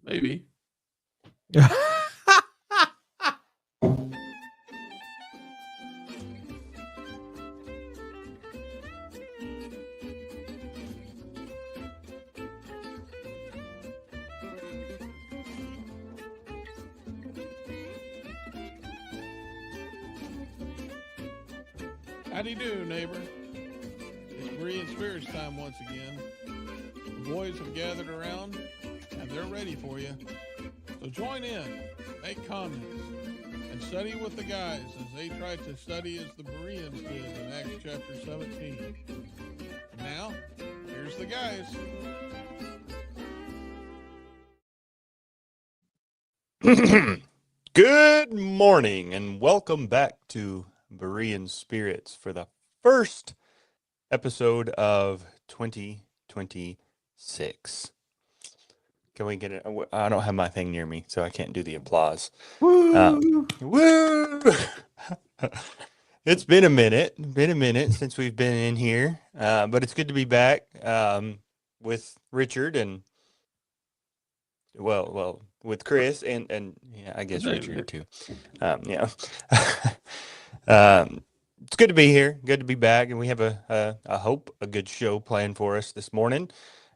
Maybe. How do you do, neighbor? It's Berean Spirits time once again. The boys have gathered around, and they're ready for you. So join in, make comments, and study with the guys as they try to study as the Bereans did in Acts chapter 17. And now, here's the guys. Good morning and welcome back to Berean Spirits for the first episode of 2026. Can we get it? I don't have my thing near me, so I can't do the applause. Woo! Woo! It's been a minute since we've been in here, but it's good to be back with Richard and well, with Chris and yeah, I guess Richard too. Yeah. It's good to be here. Good to be back, and we have I hope a good show planned for us this morning,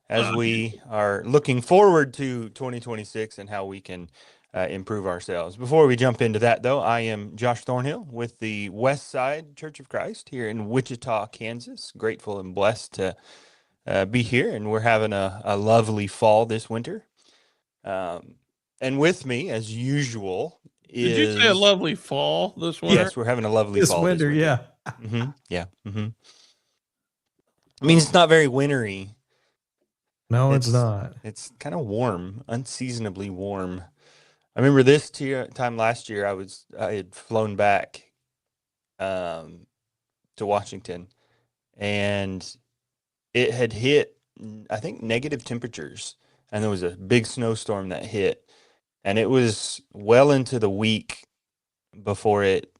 as we are looking forward to 2026 and how we can improve ourselves. Before we jump into that, though, I am Josh Thornhill with the West Side Church of Christ here in Wichita, Kansas. Grateful and blessed to be here, and we're having a lovely fall this winter. And with me, as usual, Did you say a lovely fall this winter? Yes, we're having a lovely This fall winter, this winter. Yeah. Yeah. I mean, it's not very wintry. No, it's not. It's kind of warm, unseasonably warm. I remember this time last year, I had flown back to Washington, and it had hit, I think, negative temperatures, and there was a big snowstorm that hit, and it was well into the week before it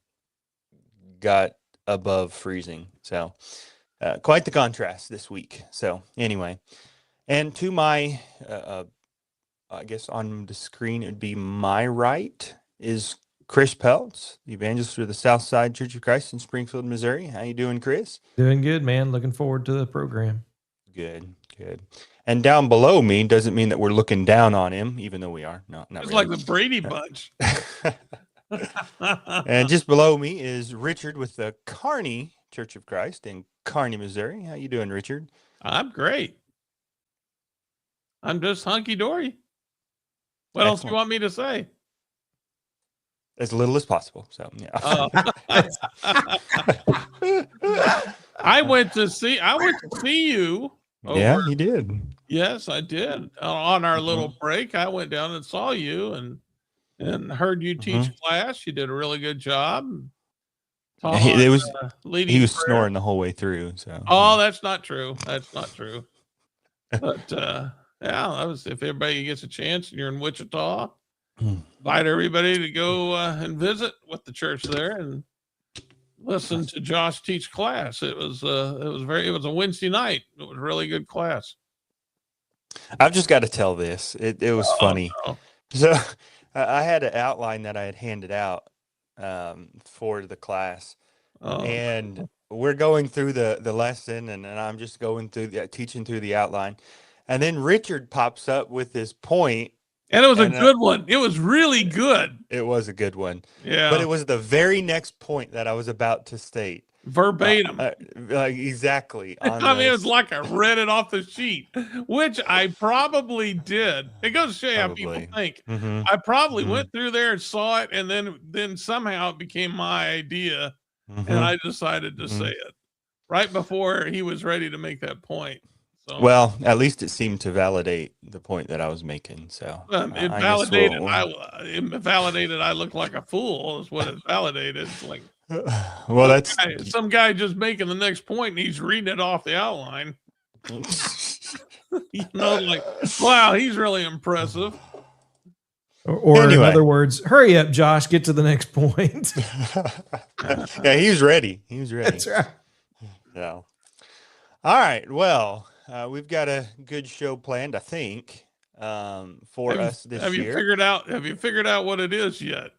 got above freezing. So quite the contrast this week. So anyway, and to my, I guess on the screen, it'd be my right is Chris Peltz, the evangelist for the South Side Church of Christ in Springfield, Missouri. How you doing, Chris? Doing good, man. Looking forward to the program. Good. And down below me doesn't mean that we're looking down on him, even though we are. No, not it's really. Like the Brady Bunch. And just below me is Richard with the Kearney Church of Christ in Kearney, Missouri. How you doing, Richard? I'm great. I'm just hunky-dory. What else do you want me to say? As little as possible. So, yeah. I went to see you. Yeah, you did. Yes, I did. On our little break, I went down and saw you and heard you teach class. You did a really good job. He was snoring the whole way through. So. Oh, that's not true. That's not true. But yeah, that was, if everybody gets a chance and you're in Wichita, invite everybody to go and visit with the church there and listen to Josh teach class. It was a Wednesday night. It was a really good class. I've just got to tell this. It was funny. No. So I had an outline that I had handed out for the class, and we're going through the lesson, and I'm just going through teaching through the outline, and then Richard pops up with this point. And it was a good one. It was really good. It was a good one. Yeah. But it was the very next point that I was about to state. Verbatim. Exactly. I mean, it was like I read it off the sheet, which I probably did. It goes to show you how people think. I probably went through there and saw it, and then somehow it became my idea, and I decided to say it right before he was ready to make that point. So, well, at least it seemed to validate the point that I was making. So it validated. It validated. I look like a fool. Is what it validated. It's like, well, that's some guy just making the next point, and he's reading it off the outline. Like, wow, he's really impressive. Or anyway. In other words, hurry up, Josh. Get to the next point. Yeah, he was ready. That's right. Yeah. All right. Well. We've got a good show planned, I think. for us this have you year. figured out what it is yet?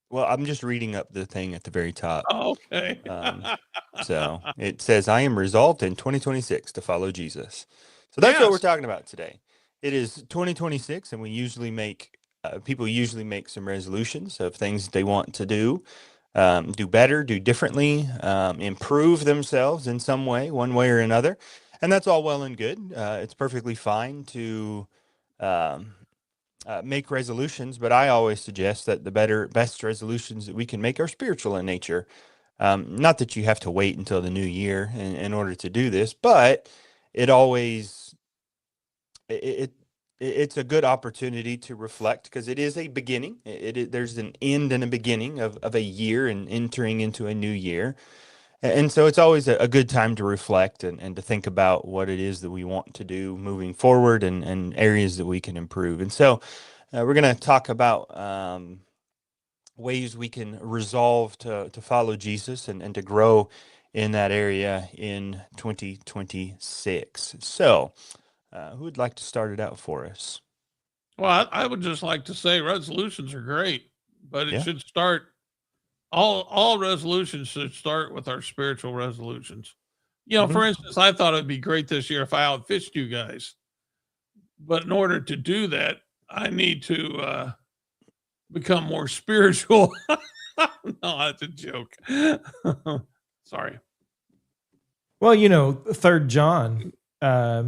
Well, I'm just reading up the thing at the very top. Oh, okay. So it says, I am resolved in 2026 to follow Jesus. So that's what we're talking about today. It is 2026, and we usually people usually make some resolutions of things they want to do better, do differently, improve themselves in some way, one way or another. And that's all well and good. It's perfectly fine to make resolutions, but I always suggest that the best resolutions that we can make are spiritual in nature. Not that you have to wait until the new year in order to do this, but it's a good opportunity to reflect, because it is a beginning. There's an end and a beginning of a year and entering into a new year. And so it's always a good time to reflect and to think about what it is that we want to do moving forward, and areas that we can improve. And so we're going to talk about ways we can resolve to follow Jesus and to grow in that area in 2026. So who would like to start it out for us? Well, I would just like to say resolutions are great, but it should start. All resolutions should start with our spiritual resolutions. For instance, I thought it'd be great this year if I outfished you guys. But in order to do that, I need to become more spiritual. No, that's a joke. Sorry. Well, 3rd John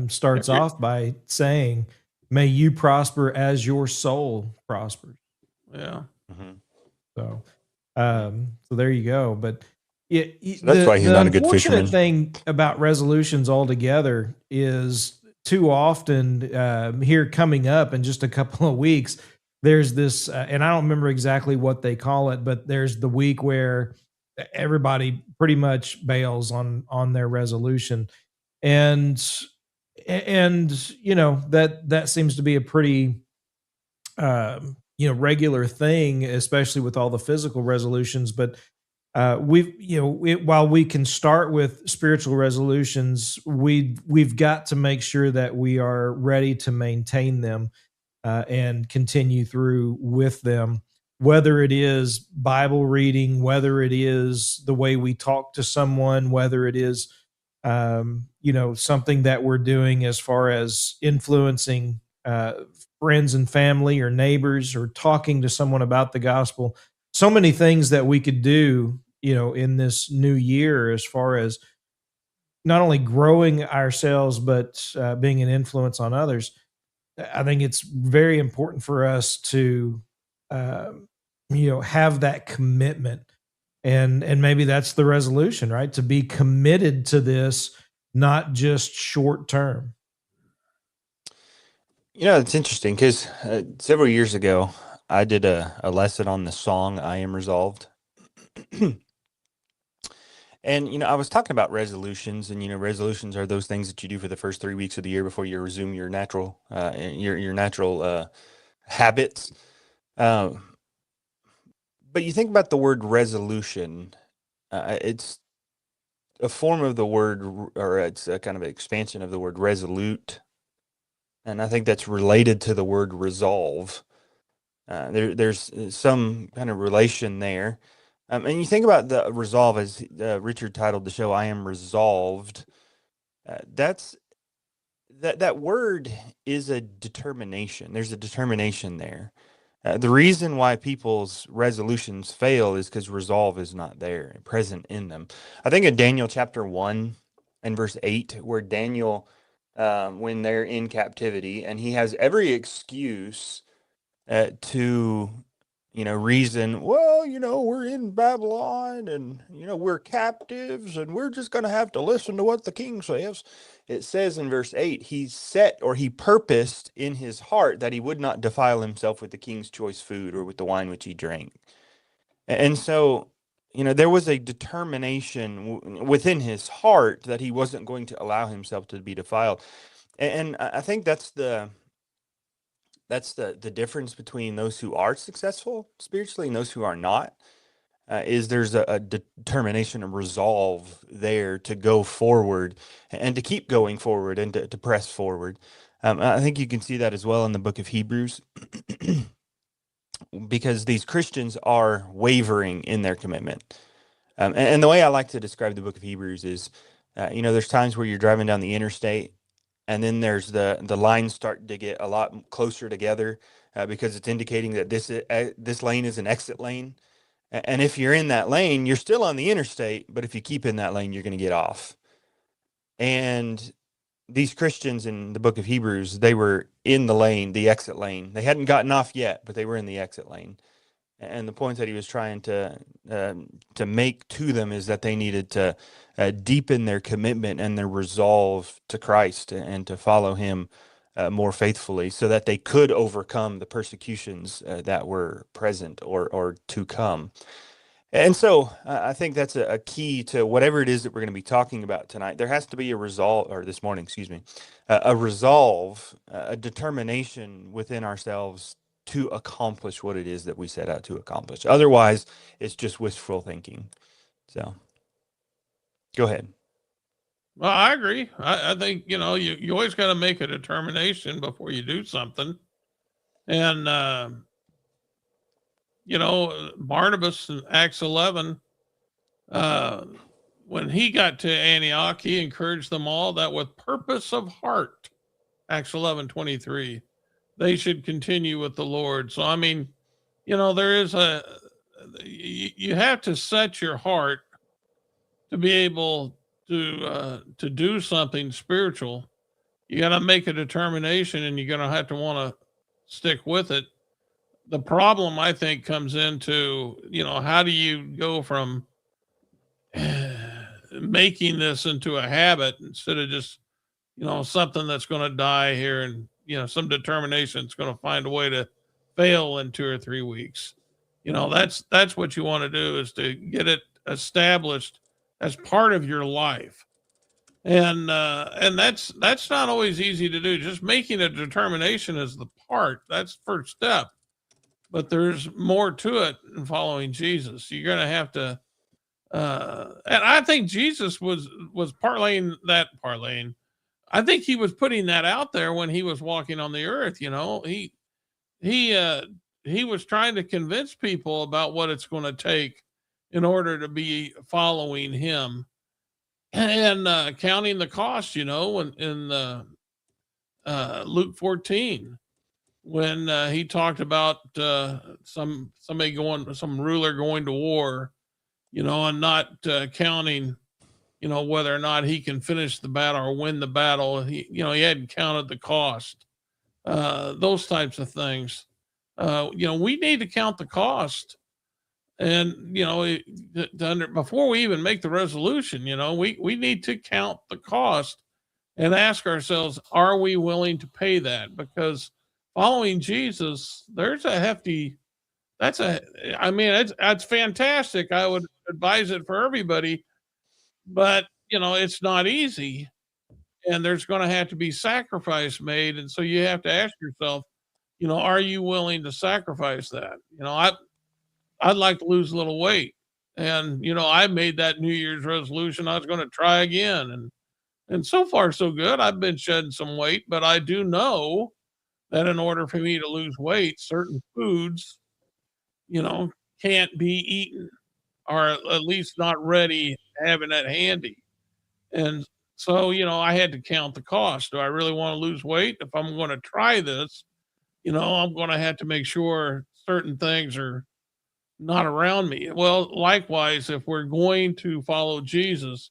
starts off by saying, may you prosper as your soul prospers. Yeah. So there you go. But so that's why he's not a good fisherman. The unfortunate thing about resolutions altogether is too often here coming up in just a couple of weeks, there's this, and I don't remember exactly what they call it, but there's the week where everybody pretty much bails on their resolution. And that seems to be a pretty regular thing, especially with all the physical resolutions. But while we can start with spiritual resolutions, we've got to make sure that we are ready to maintain them and continue through with them, whether it is Bible reading, whether it is the way we talk to someone, whether it is something that we're doing as far as influencing friends and family or neighbors, or talking to someone about the gospel. So many things that we could do, in this new year, as far as not only growing ourselves, but being an influence on others. I think it's very important for us to, have that commitment, and maybe that's the resolution, right? To be committed to this, not just short term. It's interesting because several years ago, I did a lesson on the song I Am Resolved. And, I was talking about resolutions, and, resolutions are those things that you do for the first 3 weeks of the year before you resume your natural habits. But you think about the word resolution, it's a form of the word, or it's a kind of an expansion of the word resolute. And I think that's related to the word resolve. There's some kind of relation there. And you think about the resolve, as Richard titled the show, I Am Resolved. That word is a determination. There's a determination there. The reason why people's resolutions fail is because resolve is not there, present in them. I think in Daniel chapter 1 and verse 8, where Daniel, when they're in captivity, and he has every excuse to reason, well, we're in Babylon, and, we're captives, and we're just going to have to listen to what the king says. It says in verse 8, he purposed in his heart that he would not defile himself with the king's choice food or with the wine which he drank. And so, there was a determination within his heart that he wasn't going to allow himself to be defiled. And I think that's the difference between those who are successful spiritually and those who are not, is there's a determination and resolve there to go forward and to keep going forward and to press forward. I think you can see that as well in the book of Hebrews, because these Christians are wavering in their commitment. And the way I like to describe the book of Hebrews is, there's times where you're driving down the interstate, and then there's the lines start to get a lot closer together, because it's indicating that this lane is an exit lane. And if you're in that lane, you're still on the interstate, but if you keep in that lane, you're going to get off. And these Christians in the book of Hebrews, they were in the lane, the exit lane. They hadn't gotten off yet, but they were in the exit lane. And the point that he was trying to make to them is that they needed to deepen their commitment and their resolve to Christ and to follow him more faithfully, so that they could overcome the persecutions that were present or to come. And so I think that's a key to whatever it is that we're going to be talking about tonight. There has to be a resolve, or this morning, excuse me, a resolve, a determination within ourselves to accomplish what it is that we set out to accomplish. Otherwise, it's just wishful thinking. So go ahead. Well, I agree. I think, you always got to make a determination before you do something. And, Barnabas in Acts 11, when he got to Antioch, he encouraged them all that with purpose of heart, Acts 11:23, they should continue with the Lord. So, I mean, there is you have to set your heart to be able to do something spiritual. You got to make a determination, and you're going to have to want to stick with it. The problem, I think, comes into, how do you go from making this into a habit instead of just, something that's going to die here, and, some determination that's going to find a way to fail in 2 or 3 weeks. That's what you want to do, is to get it established as part of your life. And that's not always easy to do. Just making a determination is the part. That's the first step. But there's more to it in following Jesus. You're going to have to, and I think Jesus was parlaying. I think he was putting that out there when he was walking on the earth. He was trying to convince people about what it's going to take in order to be following him, and counting the cost. In Luke 14. When he talked about some ruler going to war, and not counting, whether or not he can finish the battle or win the battle. He hadn't counted the cost, those types of things. We need to count the cost, and before we even make the resolution, we need to count the cost and ask ourselves, are we willing to pay that? Because following Jesus, there's a hefty, it's fantastic. I would advise it for everybody, but it's not easy, and there's going to have to be sacrifice made. And so you have to ask yourself, are you willing to sacrifice that? I'd like to lose a little weight, and, I made that New Year's resolution. I was going to try again. And so far so good. I've been shedding some weight, but I do know that in order for me to lose weight, certain foods, can't be eaten, or at least not ready, having it handy. And so, I had to count the cost. Do I really want to lose weight? If I'm going to try this, I'm going to have to make sure certain things are not around me. Well, likewise, if we're going to follow Jesus,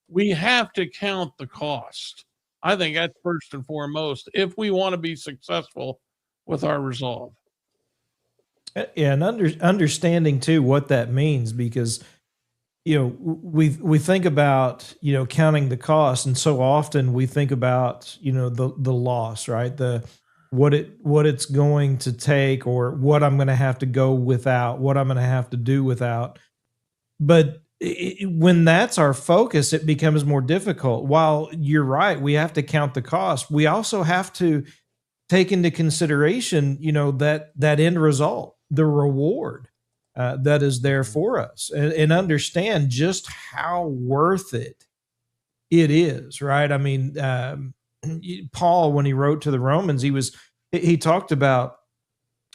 we have to count the cost. I think that's first and foremost if we want to be successful with our resolve. Yeah, and understanding too what that means, because we think about counting the cost, and so often we think about the loss, right? What it's going to take, or what I'm going to have to go without, what I'm going to have to do without. But when that's our focus, it becomes more difficult. While you're right, we have to count the cost. We also have to take into consideration, that end result, the reward that is there for us, and understand just how worth it is. Right? I mean, Paul, when he wrote to the Romans, he talked about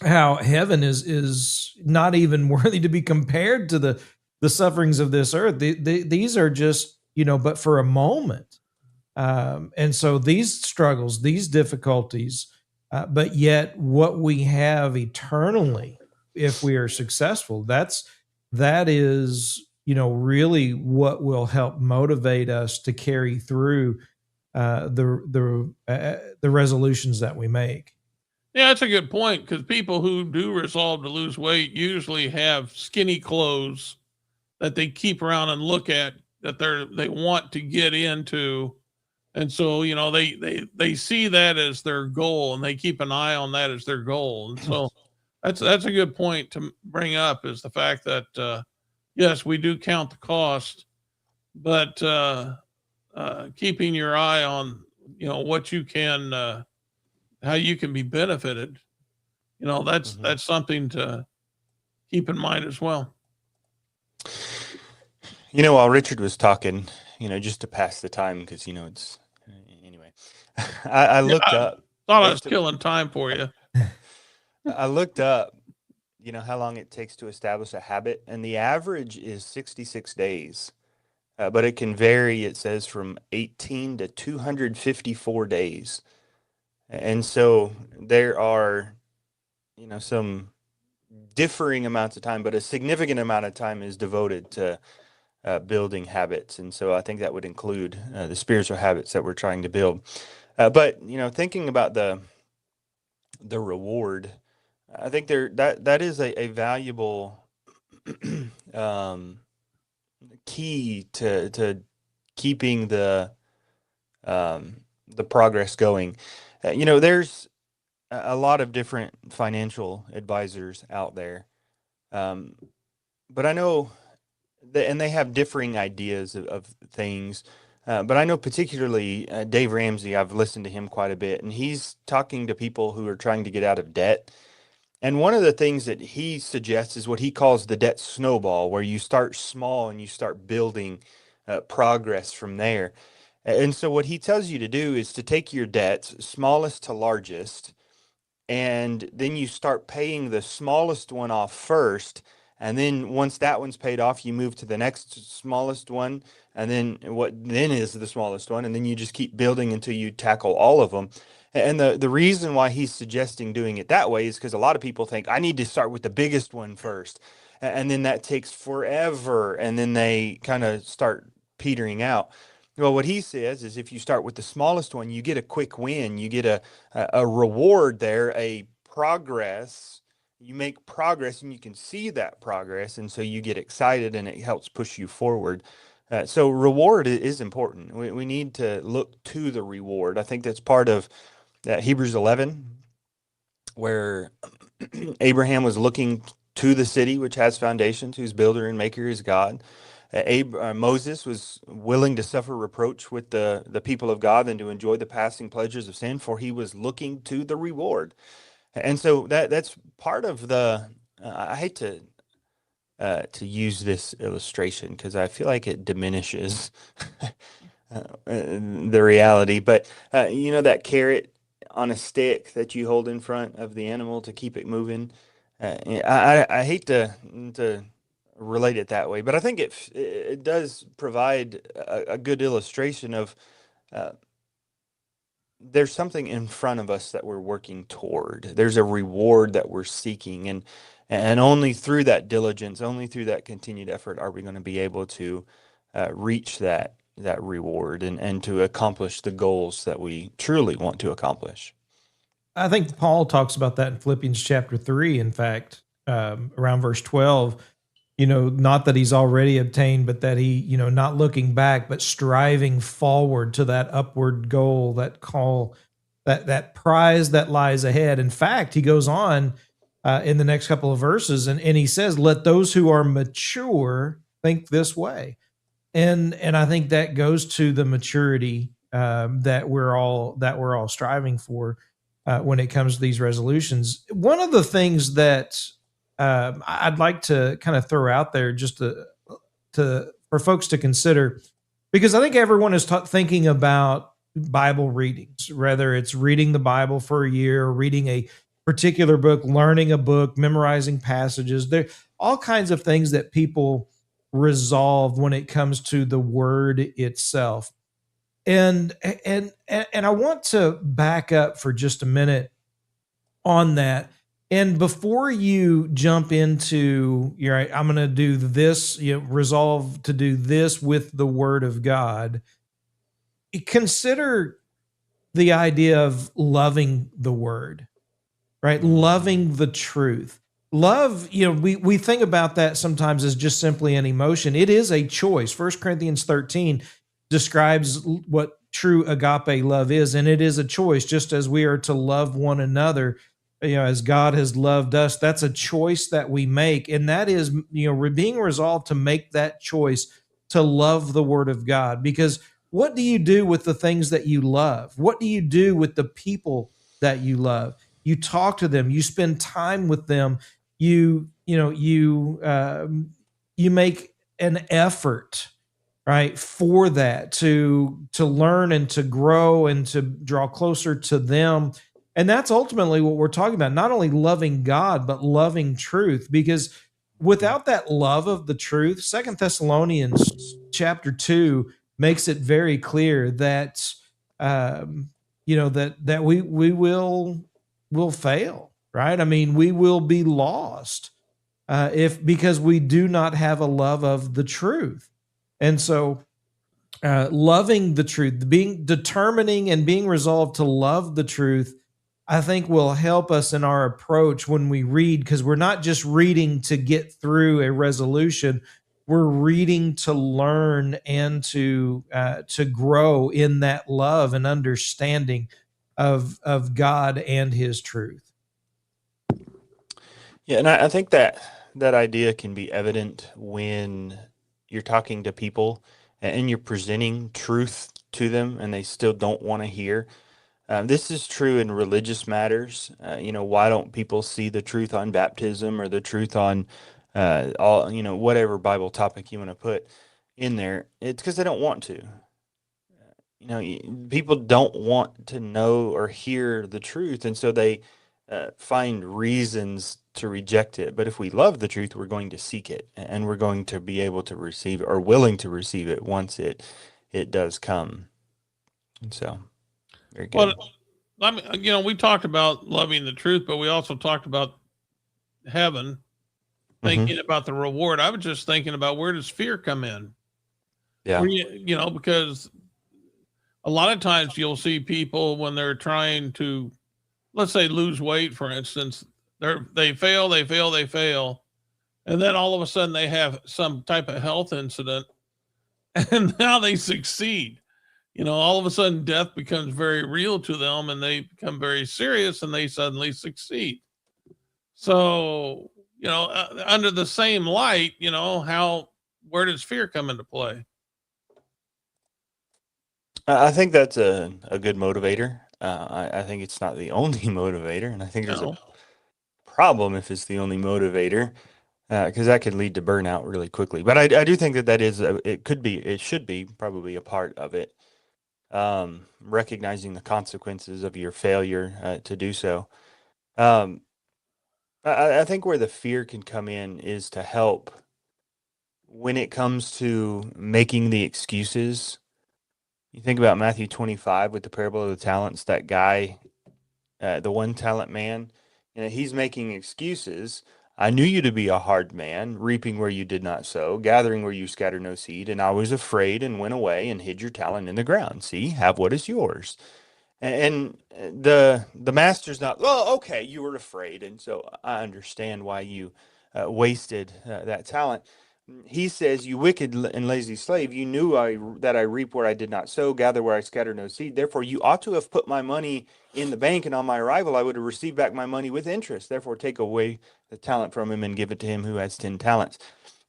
how heaven is not even worthy to be compared to the sufferings of this earth. These are just, but for a moment. And so these struggles, these difficulties, but yet what we have eternally, if we are successful, that is, really what will help motivate us to carry through the resolutions that we make. Yeah, that's a good point, because people who do resolve to lose weight usually have skinny clothes that they keep around and look at, that they want to get into. And so, they see that as their goal, and they keep an eye on that as their goal. And so that's a good point to bring up, is the fact that, yes, we do count the cost, but keeping your eye on, what you can, how you can be benefited, that's something to keep in mind as well. While Richard was talking, just to pass the time, because, it's anyway, I looked up. Thought I was killing time for you. I looked up, how long it takes to establish a habit, and the average is 66 days. But it can vary, it says, from 18 to 254 days. And so there are, some differing amounts of time, but a significant amount of time is devoted to building habits. And so I think that would include the spiritual habits that we're trying to build. But, thinking about the reward, I think that is a valuable key to keeping the progress going. There's a lot of different financial advisors out there, but I know and they have differing ideas of things. But I know particularly Dave Ramsey. I've listened to him quite a bit, and he's talking to people who are trying to get out of debt. And one of the things that he suggests is what he calls the debt snowball, where you start small and you start building progress from there. And so what he tells you to do is to take your debts, smallest to largest, and then you start paying the smallest one off first. And then once that one's paid off, you move to the next smallest one, and then what then is the smallest one. And then you just keep building until you tackle all of them. And the reason why he's suggesting doing it that way is because a lot of people think, I need to start with the biggest one first. And then that takes forever. And then they kind of start petering out. Well, what he says is if you start with the smallest one, you get a quick win. You get a reward there, a progress. You make progress and you can see that progress. And so you get excited and it helps push you forward. So reward is important. We need to look to the reward. I think that's part of Hebrews 11, where Abraham was looking to the city, which has foundations, whose builder and maker is God. Moses was willing to suffer reproach with the people of God than to enjoy the passing pleasures of sin, for he was looking to the reward. And so that's part of the. I hate to use this illustration because I feel like it diminishes the reality. But that carrot on a stick that you hold in front of the animal to keep it moving. I hate to relate it that way, but I think it does provide a good illustration of there's something in front of us that we're working toward. There's a reward that we're seeking, and only through that diligence, only through that continued effort are we going to be able to reach that reward and to accomplish the goals that we truly want to accomplish. I think Paul talks about that in Philippians chapter 3, in fact, around verse 12, not that he's already obtained, but that he, not looking back, but striving forward to that upward goal, that call, that prize that lies ahead. In fact, he goes on in the next couple of verses and he says, let those who are mature think this way. And I think that goes to the maturity that we're all striving for when it comes to these resolutions. One of the things that I'd like to kind of throw out there just to for folks to consider, because I think everyone is thinking about Bible readings, whether it's reading the Bible for a year, reading a particular book, learning a book, memorizing passages. There all kinds of things that people resolve when it comes to the word itself. And I want to back up for just a minute on that. And before you jump into, you're right, I'm going to do this, resolve to do this with the word of God, consider the idea of loving the word, right? Loving the truth. Love, we think about that sometimes as just simply an emotion. It is a choice. 1 Corinthians 13 describes what true agape love is, and it is a choice, just as we are to love one another, as God has loved us. That's a choice that we make, and that is, being resolved to make that choice to love the word of God. Because what do you do with the things that you love? What do you do with the people that you love? You talk to them, you spend time with them, you make an effort, right, for that, to learn and to grow and to draw closer to them. And that's ultimately what we're talking about, not only loving God but loving truth. Because without that love of the truth, Second Thessalonians chapter 2 makes it very clear that that we will fail, right? I mean, we will be lost because we do not have a love of the truth. And so, loving the truth, determining and being resolved to love the truth, I think will help us in our approach when we read, because we're not just reading to get through a resolution. We're reading to learn and to grow in that love and understanding of God and His truth. Yeah, and I think that idea can be evident when you're talking to people and you're presenting truth to them and they still don't want to hear. This is true in religious matters. Why don't people see the truth on baptism or the truth on all, whatever Bible topic you want to put in there? It's because they don't want to. People don't want to know or hear the truth, and so they find reasons to reject it. But if we love the truth, we're going to seek it, and we're going to be able to receive it, or willing to receive it once it does come. And so, very good. Well, we talked about loving the truth, but we also talked about heaven, thinking about the reward. I was just thinking about, where does fear come in? Yeah. Because a lot of times you'll see people when they're trying to, let's say, lose weight, for instance, they fail, and then all of a sudden they have some type of health incident, and now they succeed. All of a sudden death becomes very real to them, and they become very serious, and they suddenly succeed. So, under the same light, where does fear come into play? I think that's a good motivator. I think it's not the only motivator, and I think there's a problem if it's the only motivator, because that could lead to burnout really quickly. But I do think that is it should be probably a part of it. Recognizing the consequences of your failure to do so. I think where the fear can come in is to help when it comes to making the excuses. You think about Matthew 25 with the parable of the talents, that guy, the one talent man, he's making excuses. I knew you to be a hard man, reaping where you did not sow, gathering where you scatter no seed, and I was afraid and went away and hid your talent in the ground. See, have what is yours. And the master's not, well, okay, you were afraid, and so I understand why you wasted that talent. He says, you wicked and lazy slave, you knew that I reap where I did not sow, gather where I scatter no seed. Therefore, you ought to have put my money in the bank, and on my arrival, I would have received back my money with interest. Therefore, take away the talent from him and give it to him who has 10 talents.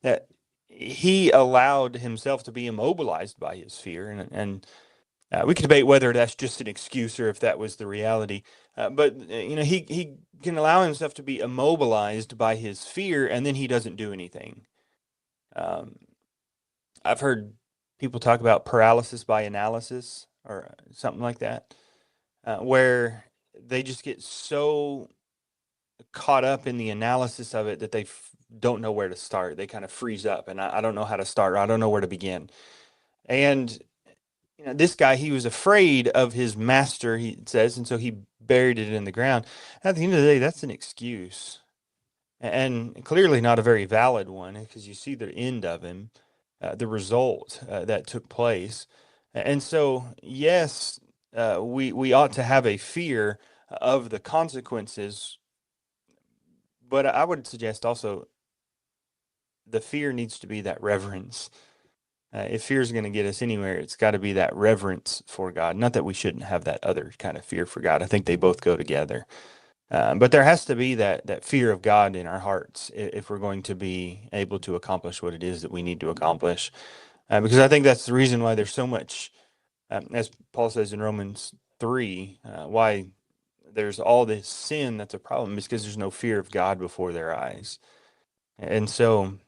That he allowed himself to be immobilized by his fear, and we can debate whether that's just an excuse or if that was the reality. But he can allow himself to be immobilized by his fear, and then he doesn't do anything. I've heard people talk about paralysis by analysis, or something like that, where they just get so caught up in the analysis of it that they don't know where to start. They kind of freeze up, and I don't know how to start. I don't know where to begin. And this guy, he was afraid of his master, he says, and so he buried it in the ground. At the end of the day, that's an excuse, and clearly not a very valid one, because you see the end of him, the result that took place. And so, yes, we ought to have a fear of the consequences, but I would suggest also the fear needs to be that reverence. If fear is going to get us anywhere, it's got to be that reverence for God. Not that we shouldn't have that other kind of fear for God. I think they both go together. But there has to be that fear of God in our hearts if we're going to be able to accomplish what it is that we need to accomplish. Because I think that's the reason why there's so much, as Paul says in Romans 3, why there's all this sin that's a problem, is because there's no fear of God before their eyes. And so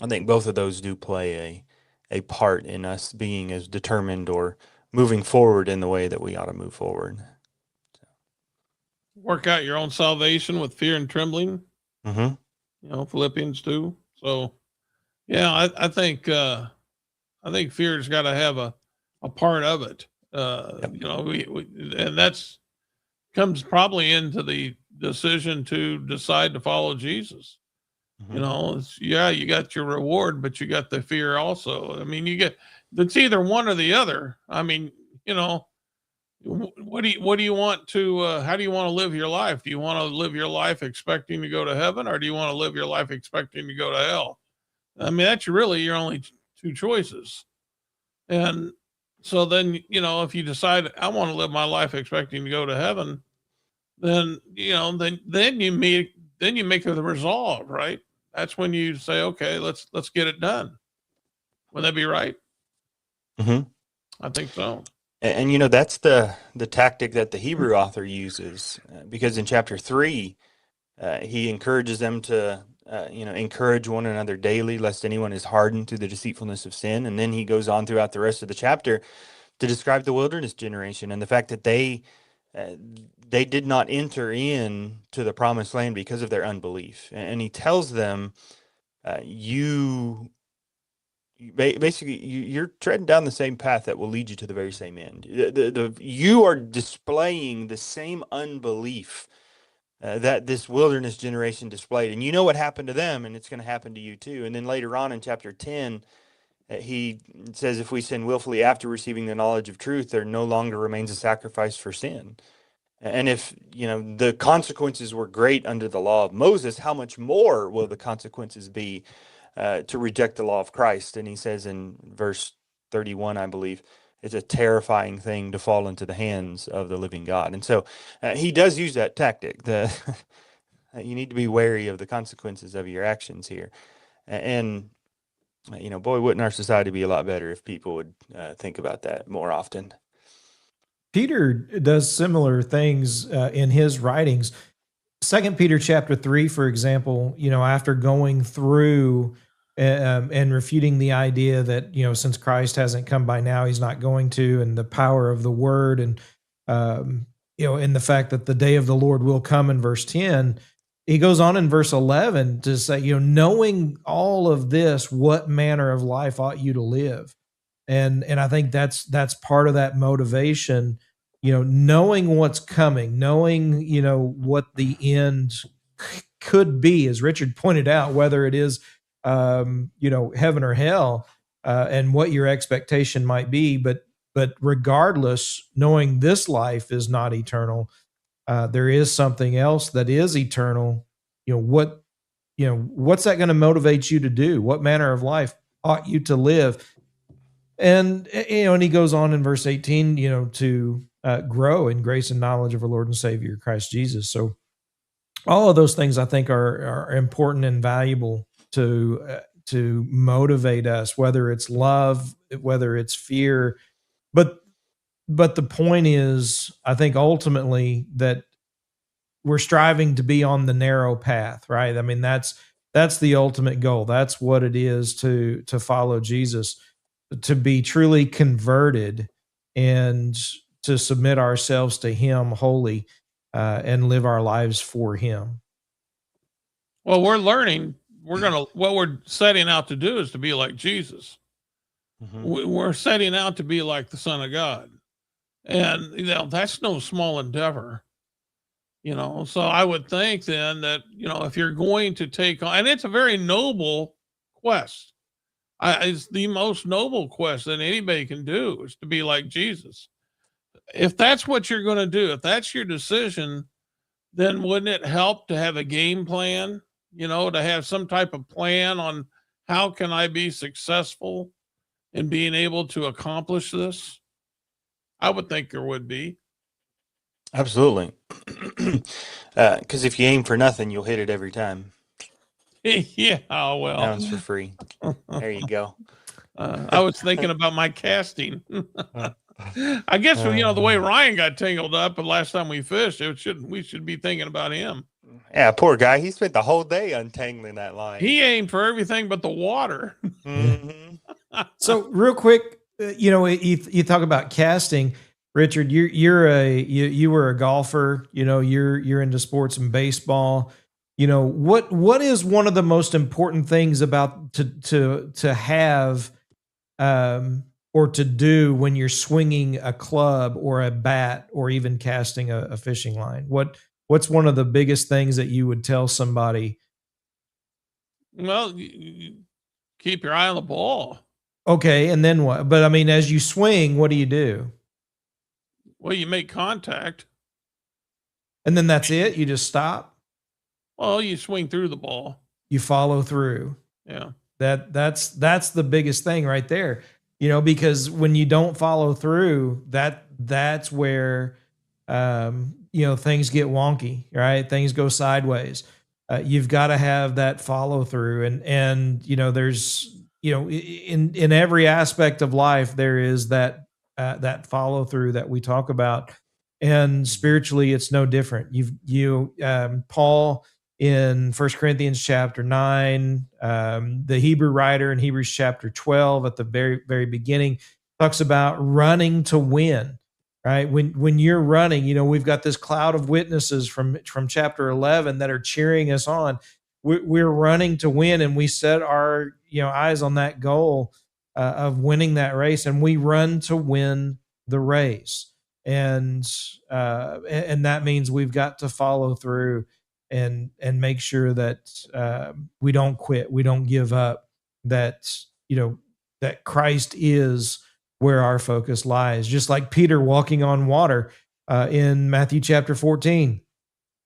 I think both of those do play a part in us being as determined or moving forward in the way that we ought to move forward. Work out your own salvation with fear and trembling. Mm-hmm. Philippians 2. So, yeah, I think fear's got to have a part of it. And that's comes probably into the decision to decide to follow Jesus. Mm-hmm. You got your reward, but you got the fear also. I mean, it's either one or the other. I mean, what do you want to, how do you want to live your life? Do you want to live your life expecting to go to heaven, or do you want to live your life expecting to go to hell? I mean, that's really your only two choices. And so then, if you decide I want to live my life expecting to go to heaven, then, then you make the resolve, right? That's when you say, okay, let's get it done. Would that be right? Mm-hmm. I think so. And that's the tactic that the Hebrew author uses, because in chapter 3, he encourages them to, encourage one another daily, lest anyone is hardened through the deceitfulness of sin. And then he goes on throughout the rest of the chapter to describe the wilderness generation and the fact that they did not enter in to the promised land because of their unbelief. And he tells them, you're treading down the same path that will lead you to the very same end. You are displaying the same unbelief that this wilderness generation displayed. And you know what happened to them, and it's going to happen to you too. And then later on in chapter 10, he says, if we sin willfully after receiving the knowledge of truth, there no longer remains a sacrifice for sin. And if, the consequences were great under the law of Moses, how much more will the consequences be to reject the law of Christ? And he says in verse 31, I believe, it's a terrifying thing to fall into the hands of the living God. And so he does use that tactic. You need to be wary of the consequences of your actions here. And, boy, wouldn't our society be a lot better if people would think about that more often. Peter does similar things in his writings. 2 Peter chapter 3, for example, after going through and refuting the idea that, since Christ hasn't come by now, he's not going to, and the power of the word, and, and the fact that the day of the Lord will come in verse 10, he goes on in verse 11 to say, knowing all of this, what manner of life ought you to live? And I think that's part of that motivation, knowing what's coming, knowing, what the end could be, as Richard pointed out, whether it is, heaven or hell, and what your expectation might be. But regardless, knowing this life is not eternal, there is something else that is eternal. What's that going to motivate you to do? What manner of life ought you to live? And, and he goes on in verse 18, to grow in grace and knowledge of our Lord and Savior, Christ Jesus. So all of those things I think are important and valuable to motivate us, whether it's love, whether it's fear. But the point is, I think ultimately that we're striving to be on the narrow path, right? I mean, that's the ultimate goal. That's what it is to follow Jesus. To be truly converted and to submit ourselves to Him wholly, and live our lives for Him. Well, we're learning. What we're setting out to do is to be like Jesus. We're setting out to be like the Son of God. And, that's no small endeavor, So I would think then that, if you're going to take on, and it's a very noble quest. It's the most noble quest that anybody can do is to be like Jesus. If that's what you're going to do, if that's your decision, then wouldn't it help to have a game plan, to have some type of plan on how can I be successful in being able to accomplish this? I would think there would be. Absolutely. Because if you aim for nothing, you'll hit it every time. Yeah, well. That one's for free. There you go. I was thinking about my casting. I guess, the way Ryan got tangled up the last time we fished, we should be thinking about him. Yeah, poor guy. He spent the whole day untangling that line. He aimed for everything but the water. So real quick, you talk about casting, Richard. You were a golfer. You're into sports and baseball. What is one of the most important things about to have or to do when you're swinging a club or a bat or even casting a fishing line? What's one of the biggest things that you would tell somebody? Well, you keep your eye on the ball. Okay, and then what? But I mean, as you swing, what do you do? Well, you make contact. And then that's it? You just stop? Well, you swing through the ball. You follow through. Yeah. That's the biggest thing right there. Because when you don't follow through, that's where things get wonky, right? Things go sideways. You've got to have that follow through, and there's in every aspect of life there is that follow through that we talk about, and spiritually it's no different. Paul in 1 Corinthians chapter 9, the Hebrew writer in Hebrews chapter 12 at the very, very beginning talks about running to win, right? When you're running, we've got this cloud of witnesses from chapter 11 that are cheering us on. We're running to win, and we set our eyes on that goal of winning that race, and we run to win the race. And that means we've got to follow through and make sure that we don't quit, we don't give up, that Christ is where our focus lies. Just like Peter walking on water in Matthew chapter 14.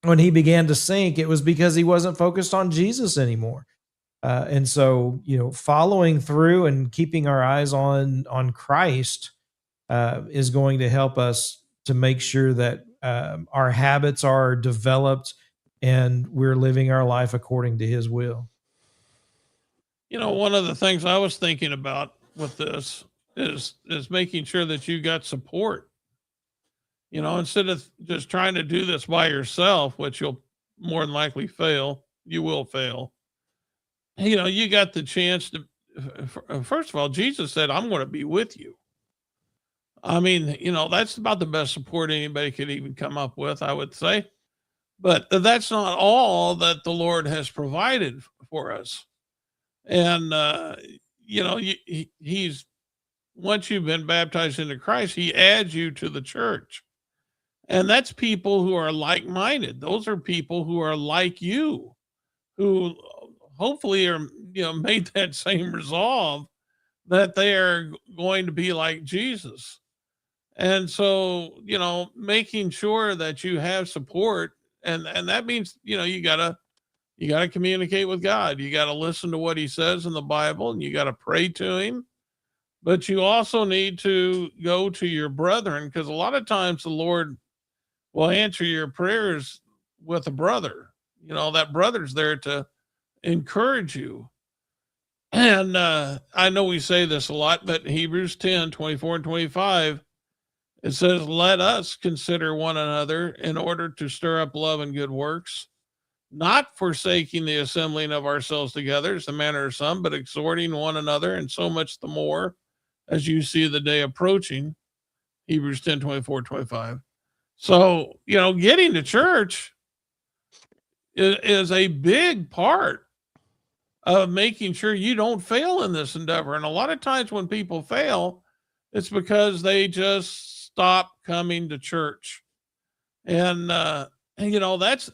When he began to sink, it was because he wasn't focused on Jesus anymore. And so, following through and keeping our eyes on Christ is going to help us to make sure that our habits are developed and we're living our life according to His will. One of the things I was thinking about with this is making sure that you got support. Instead of just trying to do this by yourself, which you'll more than likely fail, you will fail. You got the chance to, first of all, Jesus said, I'm going to be with you. I mean, that's about the best support anybody could even come up with, I would say. But that's not all that the Lord has provided for us. And, he's, once you've been baptized into Christ, He adds you to the church. And that's people who are like-minded. Those are people who are like you, who hopefully are, made that same resolve that they are going to be like Jesus. And so, making sure that you have support, and that means, you gotta communicate with God. You gotta listen to what He says in the Bible, and you gotta pray to Him. But you also need to go to your brethren, because a lot of times the Lord will answer your prayers with a brother. That brother's there to encourage you. And I know we say this a lot, but Hebrews 10:24 and 25, it says, let us consider one another in order to stir up love and good works, not forsaking the assembling of ourselves together as the manner of some, but exhorting one another, and so much the more as you see the day approaching. Hebrews 10, 24, 25. So, getting to church is a big part of making sure you don't fail in this endeavor. And a lot of times when people fail, it's because they just stop coming to church. And that's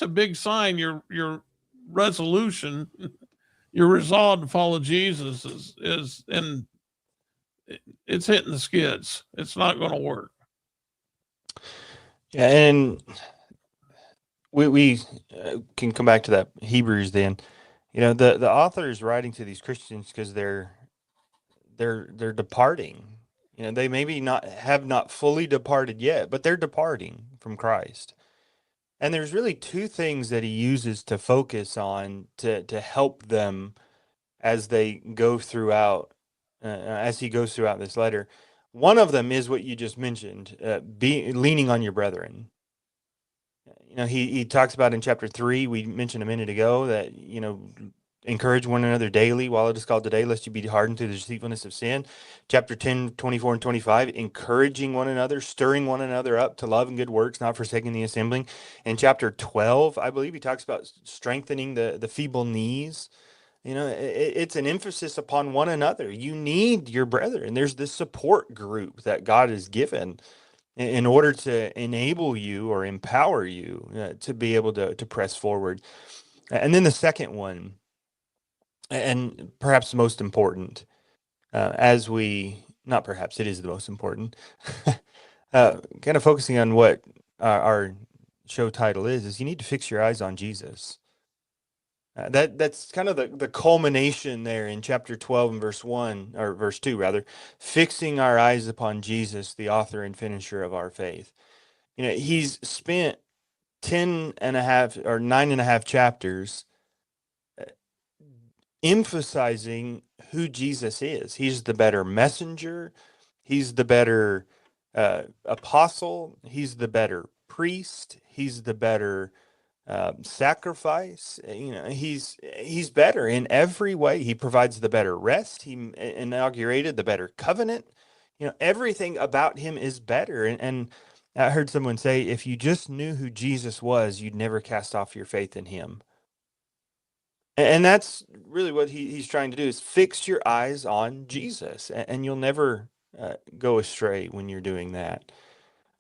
a big sign your resolution, your resolve to follow Jesus is and it's hitting the skids. It's not going to work. Yeah, and we can come back to that Hebrews then. The author is writing to these Christians because they're departing. They maybe have not fully departed yet, but they're departing from Christ. And there's really two things that he uses to focus on to help them as they go throughout, as he goes throughout this letter. One of them is what you just mentioned, leaning on your brethren. He talks about in chapter 3, we mentioned a minute ago, that, encourage one another daily while it is called today, lest you be hardened through the deceitfulness of sin. Chapter 10, 24 and 25, encouraging one another, stirring one another up to love and good works, not forsaking the assembling. In chapter 12, I believe he talks about strengthening the feeble knees. It's an emphasis upon one another. You need your brethren. There's this support group that God has given in order to enable you or empower you to be able to press forward. And then the second one, and perhaps the most important, it is the most important, kind of focusing on what our show title is you need to fix your eyes on Jesus. That's kind of the culmination there in chapter 12 and verse 2 rather, fixing our eyes upon Jesus, the author and finisher of our faith. He's spent 10.5 or 9.5 chapters emphasizing who Jesus is. He's the better messenger. He's the better apostle. He's the better priest. He's the better sacrifice. He's better in every way. He provides the better rest. He inaugurated the better covenant. Everything about him is better. And I heard someone say, if you just knew who Jesus was, you'd never cast off your faith in him. And that's really what he's trying to do, is fix your eyes on Jesus, and you'll never go astray when you're doing that.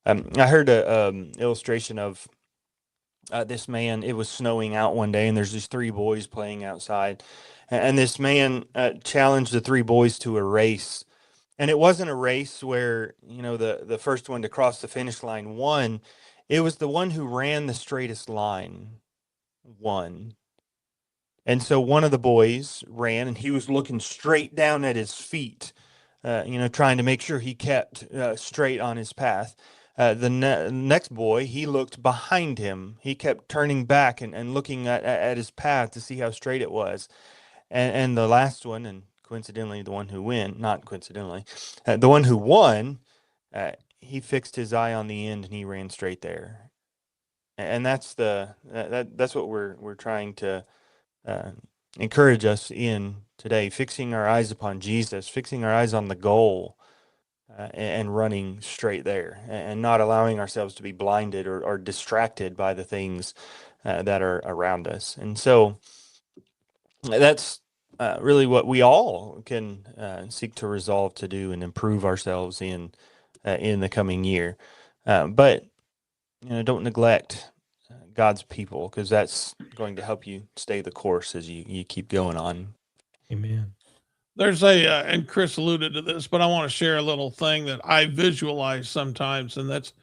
I heard an illustration of this man. It was snowing out one day, and there's these 3 boys playing outside. And this man challenged the 3 boys to a race. And it wasn't a race where, the first one to cross the finish line won. It was the one who ran the straightest line won. And so one of the boys ran, and he was looking straight down at his feet, trying to make sure he kept straight on his path. The next boy, he looked behind him. He kept turning back and looking at his path to see how straight it was. And the last one, and coincidentally the one who the one who won, he fixed his eye on the end and he ran straight there. And that's that's what we're trying to encourage us in today, fixing our eyes upon Jesus, fixing our eyes on the goal, and running straight there, and not allowing ourselves to be blinded or distracted by the things that are around us. And so that's really what we all can seek to resolve to do and improve ourselves in the coming year. But don't neglect God's people, because that's going to help you stay the course as you keep going on. Amen. There's and Chris alluded to this, but I want to share a little thing that I visualize sometimes, and that's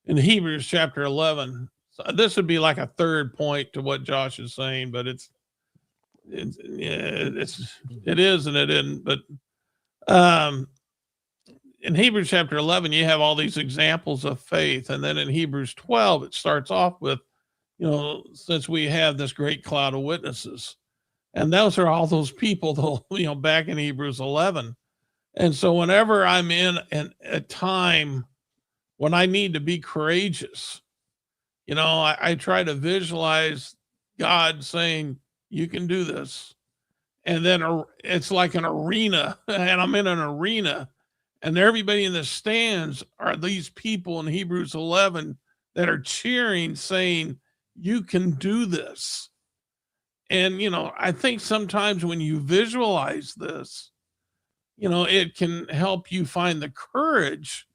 in Hebrews chapter 11. So this would be like a third point to what Josh is saying, but it is and it isn't. But in Hebrews chapter 11, you have all these examples of faith, and then in Hebrews 12, it starts off with, since we have this great cloud of witnesses. And those are all those people, back in Hebrews 11. And so whenever I'm in a time when I need to be courageous, I try to visualize God saying, you can do this. And then it's like an arena, and I'm in an arena, And everybody in the stands are these people in Hebrews 11 that are cheering, saying, you can do this. And, I think sometimes when you visualize this, it can help you find the courage,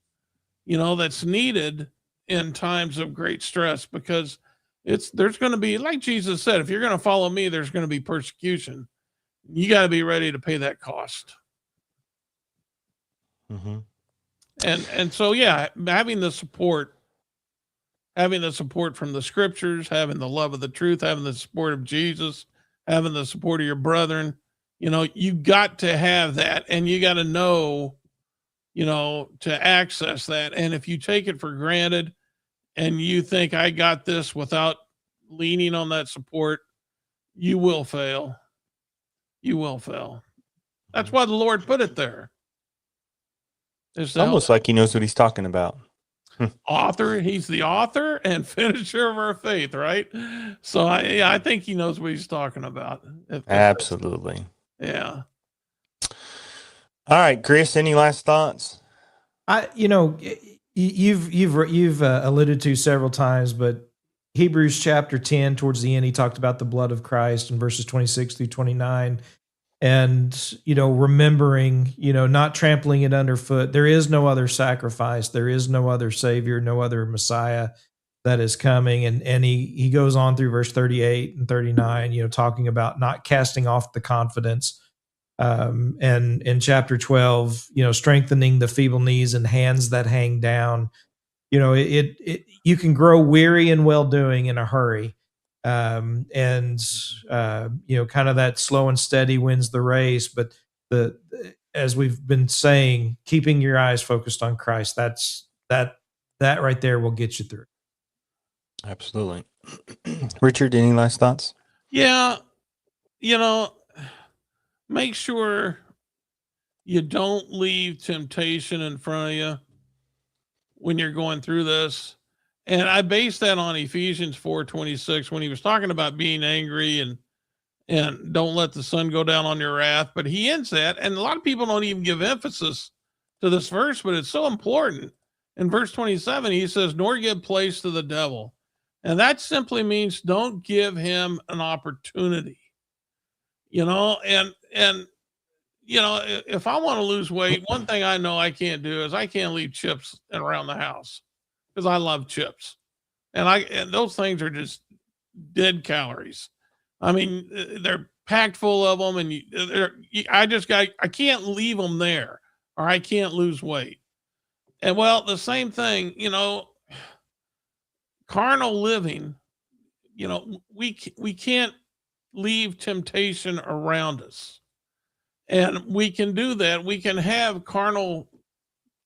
that's needed in times of great stress, because there's going to be, like Jesus said, if you're going to follow me, there's going to be persecution. You got to be ready to pay that cost. Mm-hmm. And so, yeah, having the support from the scriptures, having the love of the truth, having the support of Jesus, having the support of your brethren, you got to have that, and you got to know, to access that. And if you take it for granted and you think I got this without leaning on that support, you will fail. You will fail. That's why the Lord put it there. It's almost like he knows what he's talking about. Author, he's the author and finisher of our faith, right? So I think he knows what he's talking about. Absolutely. Yeah. All right, Chris, any last thoughts? You've alluded to several times, but Hebrews chapter 10, towards the end, he talked about the blood of Christ in verses 26 through 29. And, remembering, not trampling it underfoot. There is no other sacrifice. There is no other Savior, no other Messiah that is coming. And he goes on through verse 38 and 39, talking about not casting off the confidence. And in chapter 12, strengthening the feeble knees and hands that hang down. You can grow weary in well-doing in a hurry. Kind of that slow and steady wins the race. But as we've been saying, keeping your eyes focused on Christ, that right there will get you through. Absolutely. Richard, any last thoughts? Yeah. Make sure you don't leave temptation in front of you when you're going through this. And I base that on Ephesians 4:26 when he was talking about being angry and don't let the sun go down on your wrath. But he ends that, and a lot of people don't even give emphasis to this verse, but it's so important. In verse 27, he says, nor give place to the devil. And that simply means don't give him an opportunity. If I want to lose weight, one thing I know I can't do is I can't leave chips around the house, because I love chips, and those things are just dead calories. I mean, they're packed full of them, and I can't leave them there, or I can't lose weight. And well, the same thing, carnal living, we can't leave temptation around us, and we can do that. We can have carnal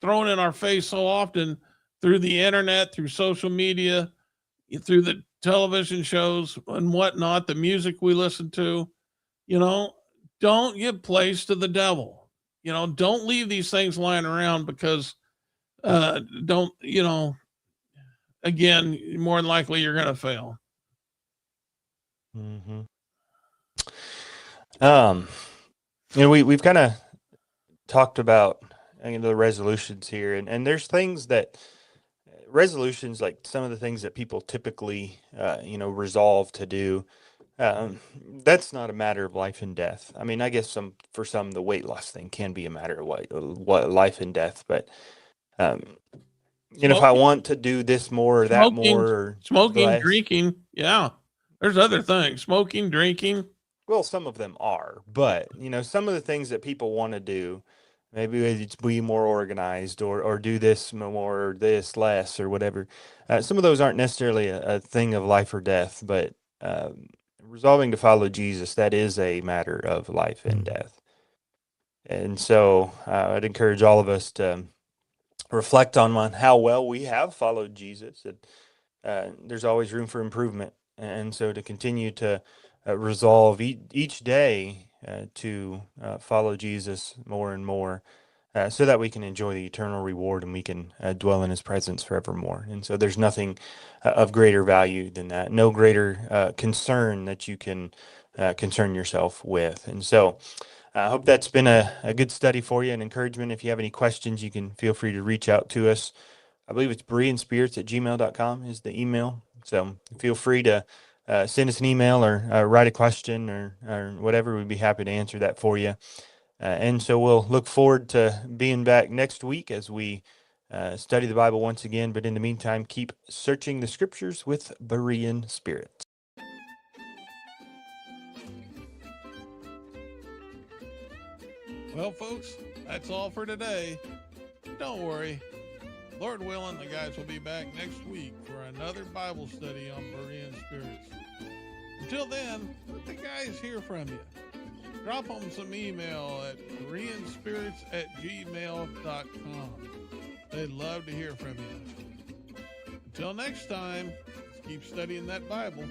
thrown in our face so often through the internet, through social media, through the television shows and whatnot, the music we listen to. Don't give place to the devil. Don't leave these things lying around, because again, more than likely you're going to fail. Mm-hmm. We've kind of talked about the resolutions here, and there's things that resolutions, like some of the things that people typically resolve to do, that's not a matter of life and death. I mean, I guess for some the weight loss thing can be a matter of what life and death, but if I want to do this more or that more, or smoking, less, drinking, yeah, there's other things, smoking, drinking. Well, some of them are, but some of the things that people want to do, maybe it's be more organized, or do this more, or this less, or whatever. Some of those aren't necessarily a thing of life or death, but resolving to follow Jesus, that is a matter of life and death. And so I'd encourage all of us to reflect on how well we have followed Jesus. There's always room for improvement. And so to continue to resolve each day to follow Jesus more and more, so that we can enjoy the eternal reward and we can dwell in his presence forevermore. And so there's nothing of greater value than that, no greater concern that you can concern yourself with. And so I hope that's been a good study for you and encouragement. If you have any questions, you can feel free to reach out to us. I believe it's bereanspirits@gmail.com is the email. So feel free to send us an email or write a question or whatever. We'd be happy to answer that for you. And so we'll look forward to being back next week as we study the Bible once again. But in the meantime, keep searching the scriptures with Berean spirits. Well, folks, that's all for today. Don't worry. Lord willing, the guys will be back next week for another Bible study on Berean spirits. Until then, let the guys hear from you. Drop them some email at bereanspirits@gmail.com. They'd love to hear from you. Until next time, let's keep studying that Bible.